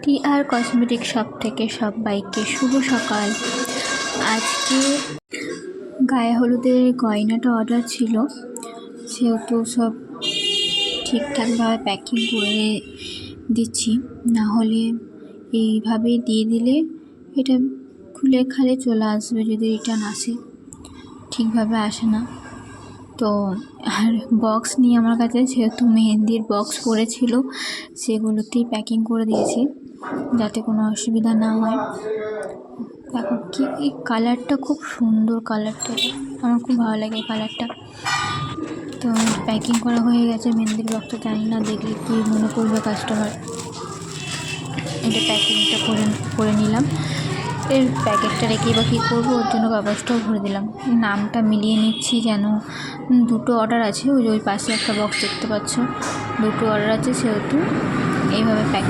TR cosmetic shop থেকে সবাইকে শুভ সকাল। আজকে গায়ে হলুদের গয়নাটা অর্ডার ছিল, সেহেতু সব ঠিকঠাকভাবে প্যাকিং করে দিচ্ছি, না হলে এইভাবে দিয়ে দিলে এটা খুলে খালে চলে আসবে, যদি রিটার্ন আসে। ঠিকভাবে আসে না তো। আর বক্স নিয়ে আমার কাছে, যেহেতু মেহেন্দির বক্স পড়েছিল, সেগুলোতেই প্যাকিং করে দিয়েছি যাতে কোনো অসুবিধা না হয়। দেখো কি এই কালারটা, খুব সুন্দর কালারটা, আমার খুব ভালো লাগে এই কালারটা। তো প্যাকিং করা হয়ে গেছে মেহেন্দির বক্সটা, জানি না দেখলে কি মনে করবে কাস্টমার। এটা প্যাকিংটা করে নিলাম। এর প্যাকেটটা রেখে বা কী করবো, ওর জন্য কাগজটাও ভরে দিলাম। নামটা মিলিয়ে নিচ্ছি, যেন দুটো অর্ডার আছে। ওই পাশে একটা বক্স দেখতে পাচ্ছ, দুটো অর্ডার আছে, সেহেতু এইভাবে প্যাকিং